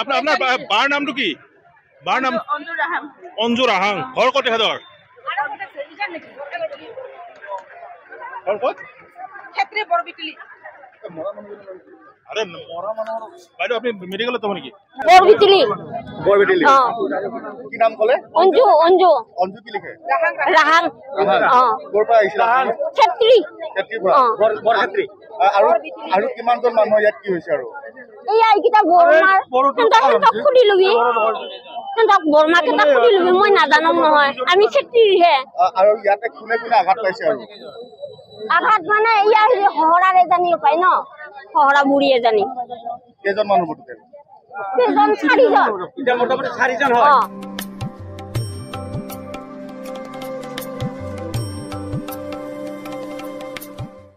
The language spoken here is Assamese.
আপনার বার নামটো কি? বার নাম অঞ্জু রাহাং। ঘর কত হেদর? আরে মরা মানুষ বাইরে আপনি মেডিকেলে তো নাকি? বরবিটলি বরবিটলি কি নাম বলে? অঞ্জু অঞ্জু অঞ্জু কি লিখে? রাহাং কোৰ পৰা আহিছিল? ক্ষেত্ৰী ক্ষেত্ৰীৰ পৰা। বৰ ক্ষেত্ৰী। আৰু কিমানজন মানুহ ইয়াত কি হৈছে আৰু? এয়া এইকেইটা বৰমাক খুলি লবি সিহঁতক বৰমাকেইটা খুলি লবি মই নাজানো নহয় আমি ক্ষেত্ৰীৰহে। আৰু ইয়াতে কোনে কোনে আঘাত পাইছে আৰু? আঘাত মানে ইয়াৰ শহৰাৰ এজনী পায় ন শহৰা বুঢ়ী এজনী। কেইজন মানুহ টোটেল? কেইজন 4জন। এতিয়া মোটামুটি 4জন হয়।